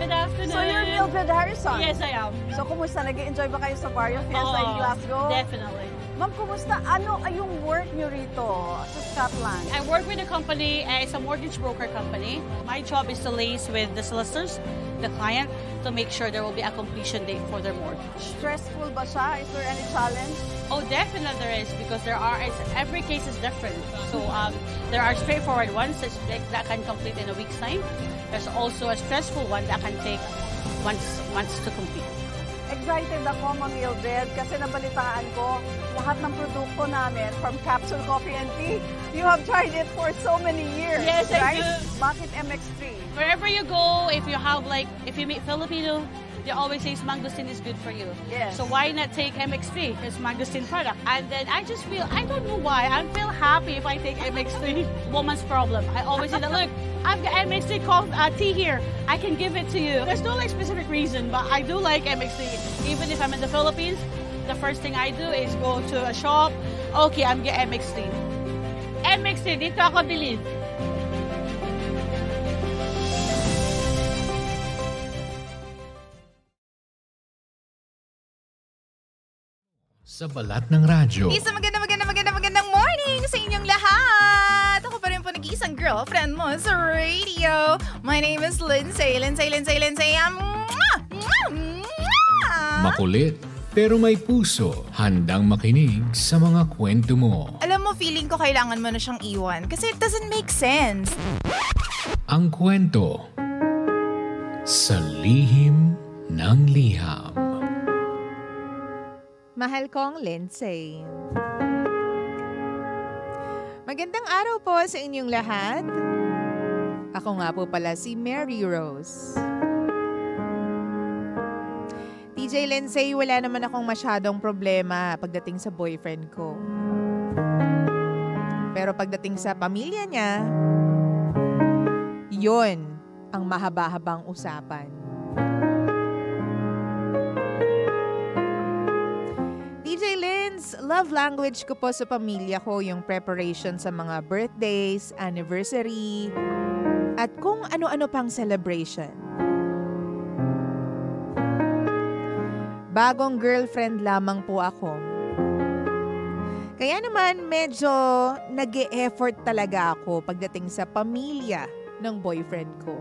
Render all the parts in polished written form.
Good afternoon. So you're Mildred Harrison? Yes, I am. So kumusta? Nag-enjoy ba kayo sa Barrio Fiesta in Glasgow? Definitely. Ma'am, kumusta? Ano ay yung work nyo rito sa Scotland? I work with a company, it's a mortgage broker company. My job is to liaise with the solicitors, the client, to make sure there will be a completion date for their mortgage. Stressful ba siya? Is there any challenge? Oh, definitely there is, because every case is different. So there are straightforward ones that can complete in a week's time. There's also a stressful one that can take months to complete. Excited ako, Ma'am Mildred, kasi nabalitaan ko lahat ng produkto namin from capsule coffee and tea. You have tried it for so many years, yes, right? I do. Bakit MX3? Wherever you go, if you meet Filipino, they always say mangosteen is good for you. Yes. So why not take MX3? It's mangosteen product. And then I just feel, I don't know why, I feel happy if I take MX3. Woman's problem. I always say that, look, I've got MX3 tea here. I can give it to you. There's no specific reason, but I do like MX3. Even if I'm in the Philippines, the first thing I do is go to a shop. Okay, I'm getting MX3. MX3, dito ako bilhin. Sa balat ng radyo. Magandang morning sa inyong lahat! Ako pa rin po nag-iisang girlfriend mo sa radio. My name is Lindsay. Makulit, pero may puso. Handang makinig sa mga kwento mo. Alam mo, feeling ko kailangan mo na siyang iwan kasi it doesn't make sense. Ang kwento sa lihim ng liham. Mahal kong Lindsay. Magandang araw po sa inyong lahat. Ako nga po pala si Mary Rose. DJ Lindsay, wala naman akong masyadong problema pagdating sa boyfriend ko. Pero pagdating sa pamilya niya, yun ang mahaba-habang usapan. DJ Linz, love language ko po sa pamilya ko yung preparation sa mga birthdays, anniversary, at kung ano-ano pang celebration. Bagong girlfriend lamang po ako. Kaya naman medyo nag-e-effort talaga ako pagdating sa pamilya ng boyfriend ko.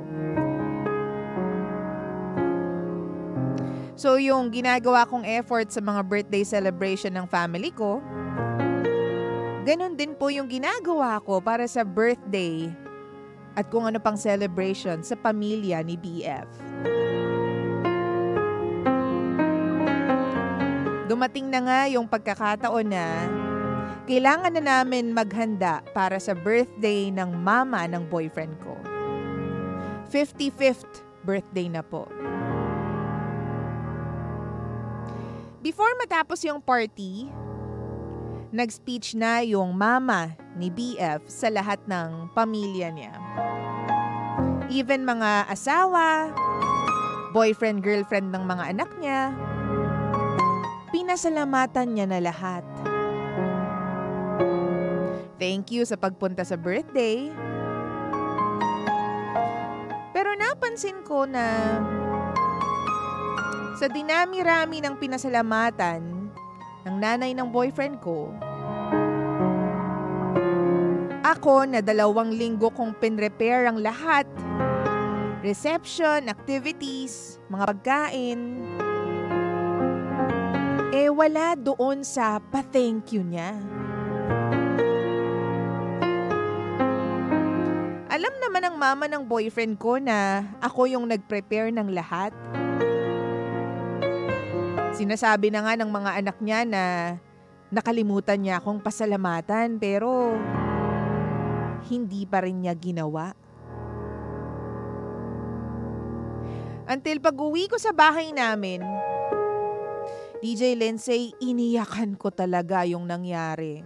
So yung ginagawa kong effort sa mga birthday celebration ng family ko, ganun din po yung ginagawa ko para sa birthday at kung ano pang celebration sa pamilya ni BF. Dumating na nga yung pagkakataon na kailangan na namin maghanda para sa birthday ng mama ng boyfriend ko. 55th birthday na po. Before matapos yung party, nag-speech na yung mama ni BF sa lahat ng pamilya niya. Even mga asawa, boyfriend, girlfriend ng mga anak niya, pinasalamatan niya na lahat. Thank you sa pagpunta sa birthday. Pero napansin ko na sa dinami-rami ng pinasalamatan ng nanay ng boyfriend ko, ako na 2 linggo kong pinrepare ang lahat. Reception, activities, mga pagkain. Wala doon sa pa-thank you niya. Alam naman ng mama ng boyfriend ko na ako yung nag-prepare ng lahat. Sinasabi na nga ng mga anak niya na nakalimutan niya akong pasalamatan pero hindi pa rin niya ginawa. Until pag-uwi ko sa bahay namin, DJ Lindsay, iniyakan ko talaga yung nangyari.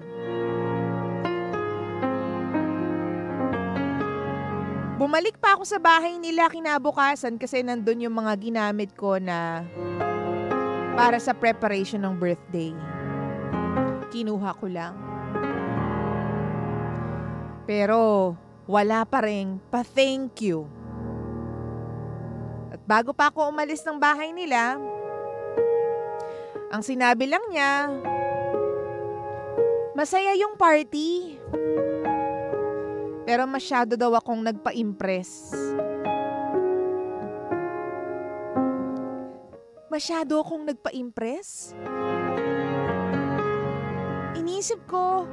Bumalik pa ako sa bahay nila kinabukasan kasi nandun yung mga ginamit ko na para sa preparation ng birthday. Kinuha ko lang. Pero wala pa rin pa-thank you. At Bago pa ako umalis ng bahay nila, ang sinabi lang niya, masaya yung party. Pero masyado daw akong nagpa-impress. Masyado akong nagpa-impress? Inisip ko,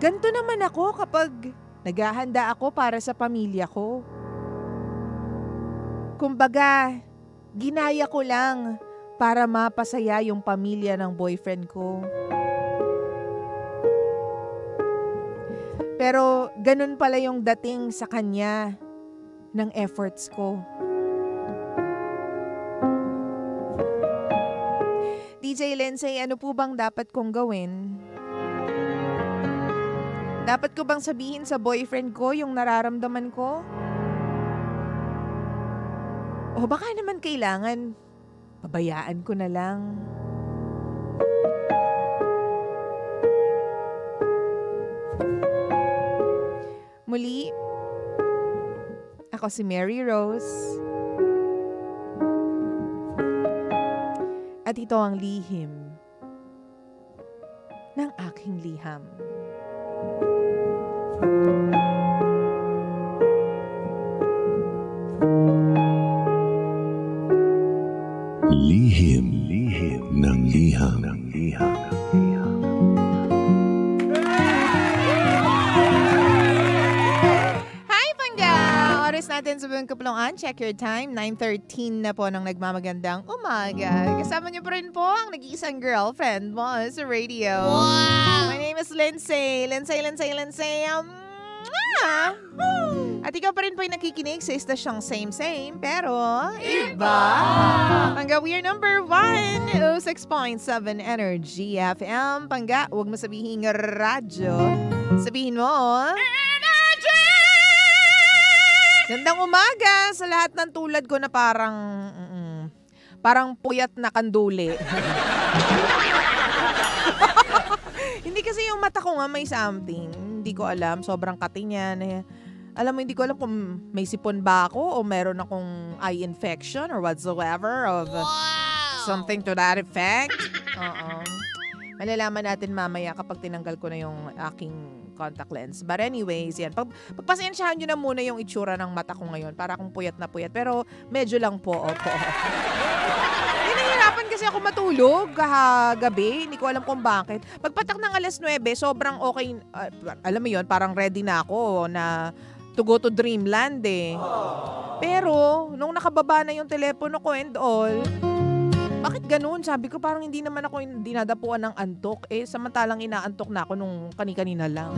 ganito naman ako kapag naghahanda ako para sa pamilya ko. Kumbaga, ginaya ko lang para mapasaya yung pamilya ng boyfriend ko. Pero ganun pala yung dating sa kanya ng efforts ko. DJ Lindsay, ano po bang dapat kong gawin? Dapat ko bang sabihin sa boyfriend ko yung nararamdaman ko? O baka naman kailangan pabayaan ko na lang. Muli, ako si Mary Rose. At ito ang lihim ng aking liham. Lihim ng liham. Natin sa buong kaplongan. Check your time. 9:13 na po ng nagmamagandang umaga. Kasama niyo pa rin po ang nag-iisang girlfriend mo sa radio. Wow! My name is Lindsay. Lindsay. At ikaw pa rin po yung nakikinig sa istasyong same pero iba. Pangga, we are number 1, 06.7 Energy FM. Pangga, huwag mo sabihin radyo. Sabihin mo, gandang umaga sa lahat ng tulad ko na parang puyat na kanduli. Hindi kasi yung mata ko nga may something. Hindi ko alam. Sobrang kati niyan. Alam mo, hindi ko alam kung may sipon ba ako o meron akong eye infection or whatsoever of something to that effect. Malalaman natin mamaya kapag tinanggal ko na yung aking contact lens. But anyways, yan. Pagpasensyahan nyo na muna yung itsura ng mata ko ngayon. Para akong puyat na puyat. Pero medyo lang po, opo. Nahihirapan kasi ako matulog gabi. Hindi ko alam kung bakit. Pagpatak ng alas 9, sobrang okay. Alam mo yun, parang ready na ako na to go to dreamland eh. Pero, nung nakababa na yung telepono ko and all, bakit ganun? Sabi ko parang hindi naman ako dinadapuan ng antok. Samantalang inaantok na ako nung kani-kanina lang.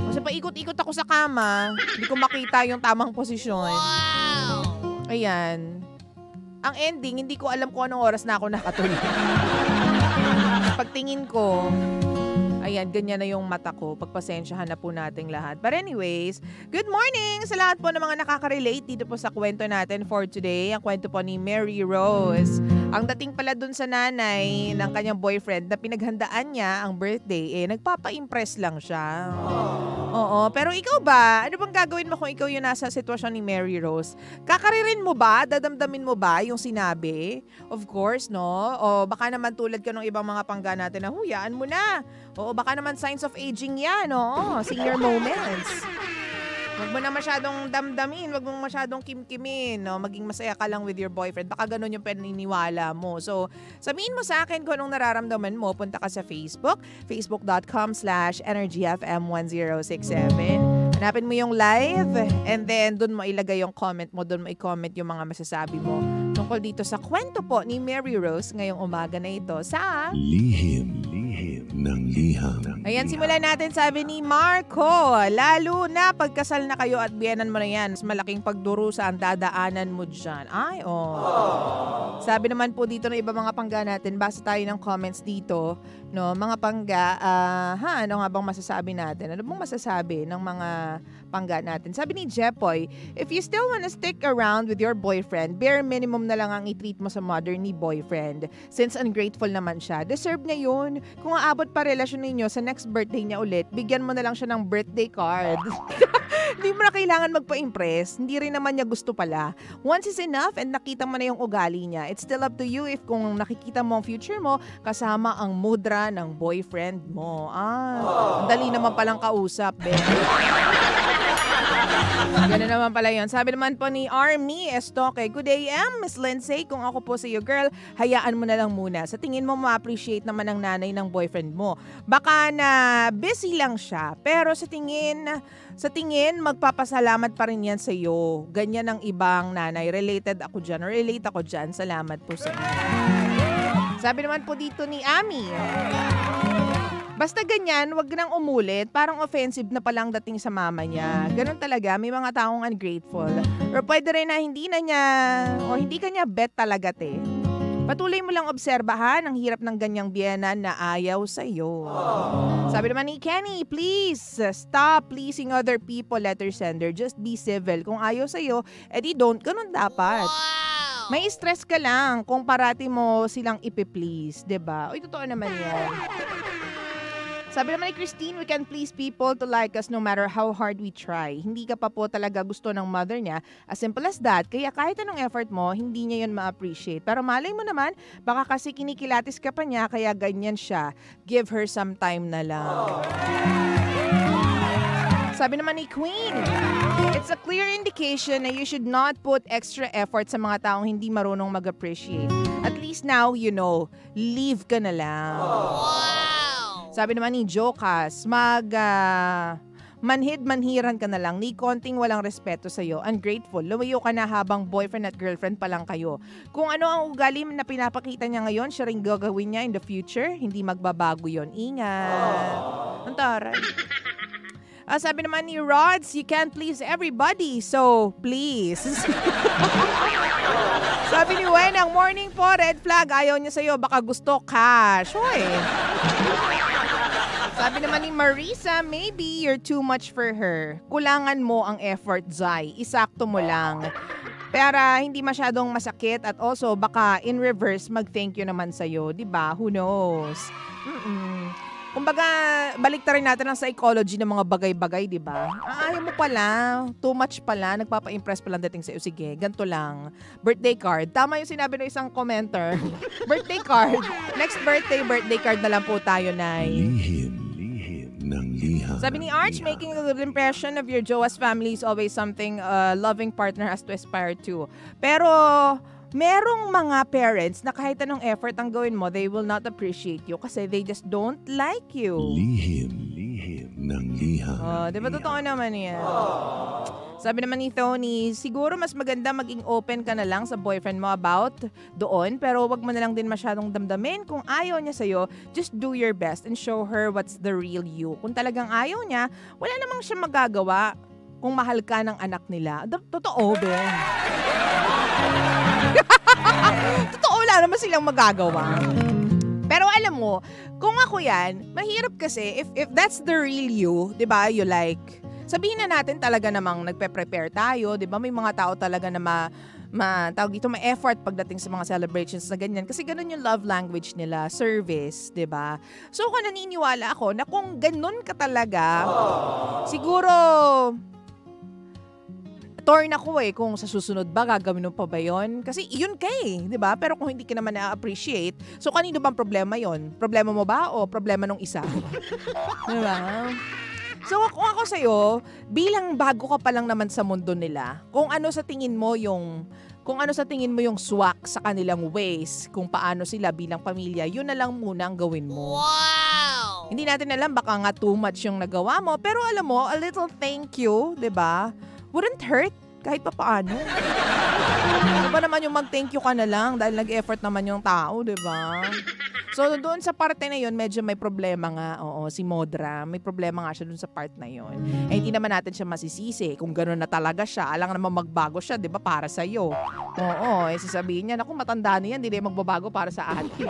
Kasi paikot-ikot ako sa kama, hindi ko makita yung tamang posisyon. Wow! Ayan. Ang ending, hindi ko alam kung anong oras na ako nakatulog. Pagtingin ko, ayan, ganyan na yung mata ko. Pagpasensyahan na po nating lahat. But anyways, good morning sa lahat po ng mga nakaka-relate dito po sa kwento natin for today. Ang kwento po ni Mary Rose. Ang dating pala dun sa nanay ng kanyang boyfriend na pinaghandaan niya ang birthday, nagpapa-impress lang siya. Oo, pero ikaw ba? Ano bang gagawin mo kung ikaw yung nasa sitwasyon ni Mary Rose? Kakaririn mo ba? Dadamdamin mo ba yung sinabi? Of course, no? O baka naman tulad ka ng ibang mga pangga natin na huyaan mo na. Oo, baka naman signs of aging yan, no? Senior moments. Huwag mo na masyadong damdamin, huwag mo masyadong kimkimin, no? Maging masaya ka lang with your boyfriend. Baka ganun yung paniniwala mo. So, sabihin mo sa akin kung anong nararamdaman mo. Punta ka sa Facebook, facebook.com/energyfm1067. Hanapin mo yung live and then dun mo ilagay yung comment mo, dun mo i-comment yung mga masasabi mo tungkol dito sa kwento po ni Mary Rose ngayong umaga na ito sa Lihim ng liham. Ayan, simulan natin, sabi ni Marco. Lalo na pagkasal na kayo at biyenan mo na yan, mas malaking pagdurusa ang dadaanan mo dyan. Ay, Sabi naman po dito ng iba mga pangga natin, basa tayo ng comments dito, no, mga pangga, ano nga bang masasabi natin? Ano bang masasabi ng mga pangga natin? Sabi ni Jepoy, if you still wanna stick around with your boyfriend, bare minimum na lang ang i-treat mo sa mother ni boyfriend. Since ungrateful naman siya, deserve niya yun. Kung aabot pa relasyon ninyo sa next birthday niya ulit, bigyan mo na lang siya ng birthday card. Hindi mo na kailangan magpa-impress. Hindi rin naman niya gusto pala. Once is enough and nakita mo na yung ugali niya. It's still up to you if kung nakikita mo ang future mo kasama ang mudra ng boyfriend mo. Ang dali naman palang kausap, Ben. Gano'n naman pala yun. Sabi naman po ni Army Estoque, Good AM, Miss Lindsay. Kung ako po sa iyo, girl, hayaan mo na lang muna. Sa tingin mo, ma-appreciate naman ng nanay ng boyfriend mo. Baka na busy lang siya. Pero sa tingin, magpapasalamat pa rin yan sa iyo. Ganyan ang ibang nanay. Relate ako dyan. Salamat po sa inyo. Sabi naman po dito ni Ami, basta ganyan, wag nang umulit. Parang offensive na palang dating sa mama niya. Ganon talaga, may mga taong ungrateful. Or pwede rin na hindi ka niya bet talaga, te. Patuloy mo lang obserbahan ang hirap ng ganyang biyenan na ayaw sa'yo. Sabi naman ni Kenny, please, stop pleasing other people, letter sender. Just be civil. Kung ayaw sa'yo, edi don't. Ganon dapat. May stress ka lang kung parati mo silang ipiplease, diba? Uy, totoo naman yan. Sabi naman ni Christine, we can please people to like us no matter how hard we try. Hindi ka pa po talaga gusto ng mother niya. As simple as that. Kaya kahit anong effort mo, hindi niya yun ma-appreciate. Pero malay mo naman, baka kasi kinikilatis ka pa niya, kaya ganyan siya. Give her some time na lang. Sabi naman ni Queen, it's a clear indication na you should not put extra effort sa mga taong hindi marunong mag-appreciate. At least now, you know, leave ka na lang. Sabi naman ni Jokas, manhid-manhiran ka na lang, ni konting walang respeto sa'yo, ungrateful, lumayo ka na habang boyfriend at girlfriend pa lang kayo. Kung ano ang ugali na pinapakita niya ngayon, siya rin gagawin niya in the future, hindi magbabago yon. Ingat. Ang taray. Sabi naman ni Rods, you can't please everybody, so please. Sabi ni Wenang, morning po, red flag, ayaw niya sa'yo, baka gusto cash. Hoy. Sabi naman ni Marisa, maybe you're too much for her. Kulangan mo ang effort, Zai. Isakto mo lang. Para hindi masyadong masakit at also baka in reverse mag-thank you naman sa'yo. Diba? Who knows? Kumbaga, balik rin natin ang psychology ng mga bagay-bagay, di ba? Ayaw mo pala, too much pala, nagpapa-impress pala dating sa'yo. Sige, ganito lang. Birthday card. Tama yung sinabi ng isang commenter. Birthday card. Next birthday card na lang po tayo, Nay. Lihim ng liham. Sabi ni Arch, making a good impression of your Joas family is always something a loving partner has to aspire to. Pero merong mga parents na kahit anong effort ang gawin mo, they will not appreciate you kasi they just don't like you. Lihim ng liham. Diba totoo naman yan? Sabi naman ni Tony, siguro mas maganda maging open ka na lang sa boyfriend mo about doon, pero wag mo na lang din masyadong damdamin. Kung ayaw niya sa'yo, just do your best and show her what's the real you. Kung talagang ayaw niya, wala namang siya magagawa kung mahal ka ng anak nila. Totoo, Ben. Totoo, wala naman silang magagawa. Pero alam mo, kung ako yan, mahirap kasi if that's the real you, 'di ba? You like, sabihin na natin talaga namang nagpe-prepare tayo, 'di ba? May mga tao talaga na tawag dito, may effort pagdating sa mga celebrations na ganyan kasi ganun yung love language nila, service, 'di ba? So kung naniniwala ako na kung ganun ka talaga, siguro torn ako kung sa susunod ba gagawin mo pa ba yun? Kasi yun di ba? Pero kung hindi ka naman na-appreciate, so kanino bang problema yon? Problema mo ba o problema nung isa? Di ba? So kung ako sa'yo, bilang bago ka pa lang naman sa mundo nila, kung ano sa tingin mo yung swak sa kanilang ways, kung paano sila bilang pamilya, yun na lang muna ang gawin mo. Wow! Hindi natin alam, baka nga too much yung nagawa mo, pero alam mo, a little thank you, di ba? Wouldn't hurt kahit pa paano. Diba naman yung mag-thank you ka na lang dahil nag-effort naman yung tao, diba? So doon sa parte na yon medyo may problema nga. Oo, si Modra, may problema nga siya doon sa part na yon. Hindi naman natin siya masisisi. Kung gano'n na talaga siya, alang naman magbago siya, diba, para sa'yo. Oo, sasabihin niya, naku, matanda na yan, hindi na magbabago para sa atin.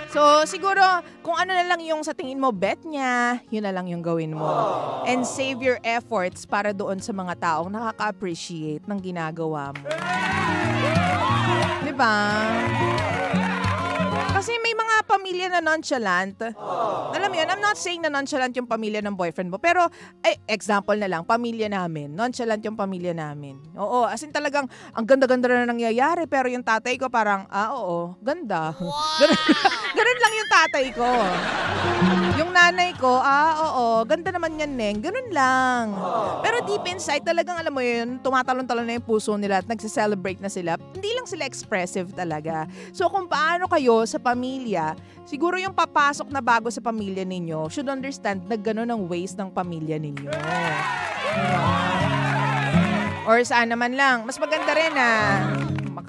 So, siguro, kung ano na lang yung sa tingin mo bet niya, yun na lang yung gawin mo. And save your efforts para doon sa mga taong nakaka-appreciate ng ginagawa mo. Diba? Kasi may mga pamilya na nonchalant. Alam mo yun, I'm not saying na nonchalant yung pamilya ng boyfriend mo. Pero, example na lang, pamilya namin. Nonchalant yung pamilya namin. Oo, as in talagang, ang ganda-ganda na nangyayari. Pero yung tatay ko parang, oo, ganda. Ganun lang yung tatay ko. Yung nanay ko, oo, ganda naman yan, Neng. Ganun lang. Pero deep inside, talagang alam mo yun, tumatalon-talon na yung puso nila at nagse-celebrate na sila. Hindi lang sila expressive talaga. So kung paano kayo sa pamilya, siguro yung papasok na bago sa pamilya ninyo should understand na gano'n ang ways ng pamilya ninyo. Or saan naman lang, mas maganda rin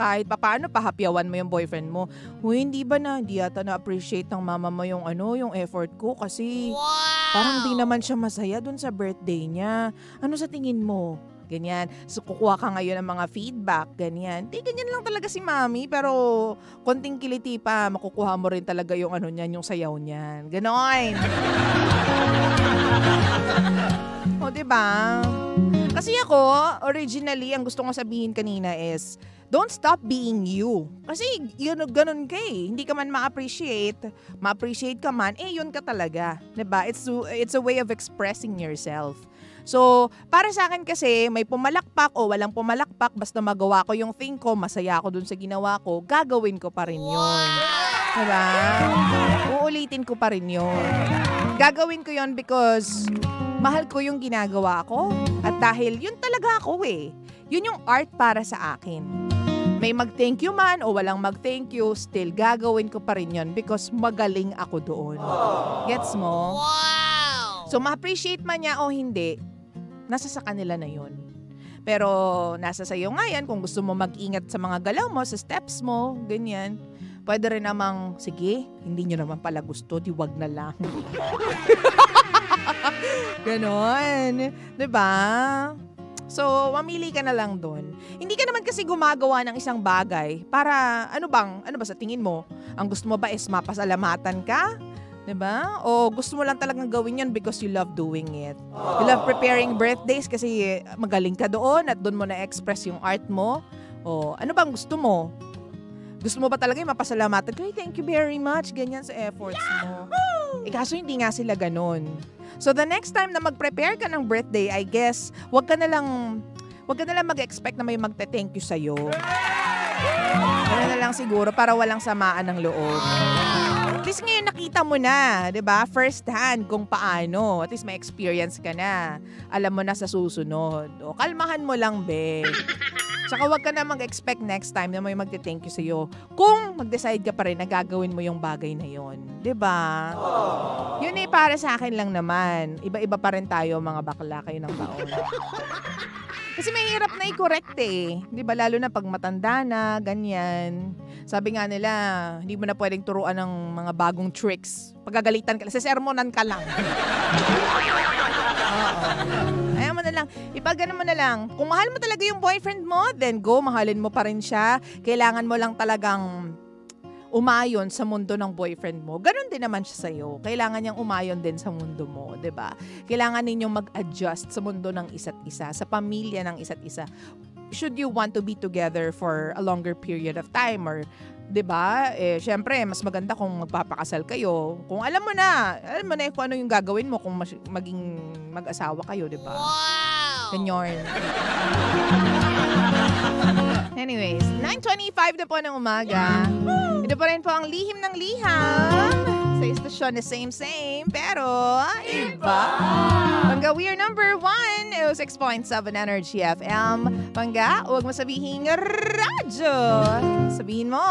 kahit paano pahapyawan mo yung boyfriend mo. Hindi ba hindi yata na-appreciate ng mama mo yung yung effort ko kasi parang di naman siya masaya dun sa birthday niya. Ano sa tingin mo? Ganyan. So, kukuha ka ngayon ng mga feedback. Ganyan. Ganyan lang talaga si mami. Pero, konting kiliti pa, makukuha mo rin talaga yung niyan, yung sayaw niyan. Ganon. O, diba? Kasi ako, originally, ang gusto kong sabihin kanina is, don't stop being you. Kasi, ganun ka Hindi ka man ma-appreciate. Ma-appreciate ka man, yun ka talaga. Diba? It's a way of expressing yourself. So, para sa akin kasi, may pumalakpak o walang pumalakpak, basta magawa ko yung thing ko, masaya ako dun sa ginawa ko, gagawin ko pa rin yun. Diba? Uulitin ko pa rin yun. Gagawin ko yun because mahal ko yung ginagawa ko. At dahil yun talaga ako Yun yung art para sa akin. May mag-thank you man o walang mag-thank you, still gagawin ko pa rin yun because magaling ako doon. Gets mo? Wow! So, ma-appreciate man niya o hindi, nasa sa kanila na yun. Pero, nasa sayo nga yan kung gusto mo mag-ingat sa mga galaw mo, sa steps mo, ganyan. Pwede rin namang, sige, hindi nyo naman pala gusto, di wag na lang. Ganon. Diba? So, mamili ka na lang doon. Hindi ka naman kasi gumagawa ng isang bagay para, ano ba sa tingin mo? Ang gusto mo ba is mapasalamatan ka? Diba? O gusto mo lang talagang gawin yun because you love doing it. You love preparing birthdays kasi magaling ka doon at doon mo na-express yung art mo. O ano bang gusto mo? Gusto mo ba talaga yung mapasalamatan? Thank you very much. Ganyan sa efforts mo. Kaso hindi nga sila ganun. So the next time na mag-prepare ka ng birthday, I guess, wag ka na lang mag-expect na may magte-thank you sa'yo. Ano na lang siguro para walang samaan ng loob. At least ngayon nakita mo na, 'di ba? First hand kung paano. At least may experience ka na. Alam mo na sa susunod. O kalmahan mo lang, be. Saka wag ka na mag-expect next time na may magte-thank you sa'yo. Kung mag-decide ka pa rin na gagawin mo yung bagay na yon, 'di ba? Yun para sa akin lang naman. Iba-iba pa rin tayo mga bakla kayo ng taon. Kasi mahirap na i-correct 'di ba? Lalo na pag matanda na, ganyan. Sabi nga nila, hindi mo na pwedeng turuan ng mga bagong tricks. Pagagalitan ka lang, sesermonan ka lang. Oo. Ayaw mo na lang, ipagano mo na lang. Kung mahal mo talaga yung boyfriend mo, then go, mahalin mo pa rin siya. Kailangan mo lang talagang umayon sa mundo ng boyfriend mo. Ganon din naman siya sa'yo. Kailangan niyang umayon din sa mundo mo, 'di ba? Kailangan ninyong mag-adjust sa mundo ng isa't isa, sa pamilya ng isa't isa. Should you want to be together for a longer period of time or 'di ba? Syempre, mas maganda kung magpapakasal kayo. Kung alam mo na kung ano yung gagawin mo kung maging mag-asawa kayo, 'di ba? Wow. Ganyan. Anyways, 9:25 na po ng umaga. Ito pa rin po ang lihim ng liham. Sa istasyon na same, pero iba. Pangga, we are number 1. 6.7 Energy FM. Pangga, huwag mo sabihin radyo. Sabihin mo.